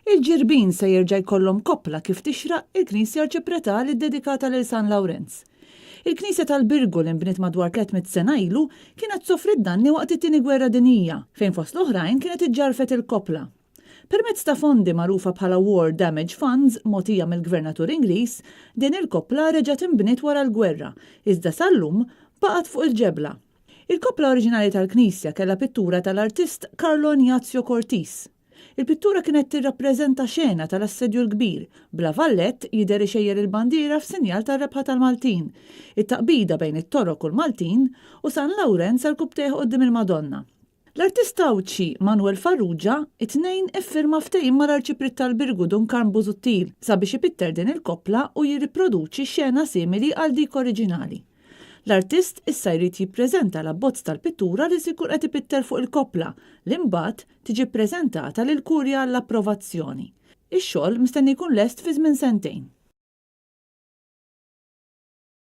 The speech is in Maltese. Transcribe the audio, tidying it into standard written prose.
Il-ġirbin se jerġa' jkollhom koppla kif tixraq il-Knisja Arċipretali ddedikata lil San Lawrenz. Il-Knisja tal-Birgu li nbniet madwar 300 sena ilu kienet sofri danni waqt it-tieni Gwerra Dinjija, fejn fost l-oħrajn kienet iġġarfet il-koppla. Permezz ta' fondi magħrufa bħala War Damage Funds mogħtija mill-Gvernatur Ingliż, din il-koppla reġgħet inbniet wara l-gwerra, iżda sal-lum baqgħet fuq il-ġebla. Il-koppla oriġinali tal-Knisja kellha pittura tal-artist Carlo Ignazio Cortis. Il-pittura kienet tirrappreżenta xena tal-assedju l-kbir, bla vallett jidher ixejjer il-bandiera f'sinjal tar-rebħa tal-Maltin, it-taqbida bejn it-Torok u l-Maltin u San Lawrenz għal kubteħ qudiem il-Madonna. L-artista Awċi Manuel Farrugia it-tnejn iffirma ftehim mal-Arċipret tal-Birgu Duncan Busuttil sabiex ipitter din il-koppla u jirriproduċi xena simili għal dik oriġinali. L-artist issa jrid jippreżenta l-abbozz tal-pittura li sikur qed ipitter fuq il-koppla li mbagħad tiġi ppreżentata lil kurja għall-approvazzjoni. Ix-xogħol mistenni jkun lest fi żmien sentejn.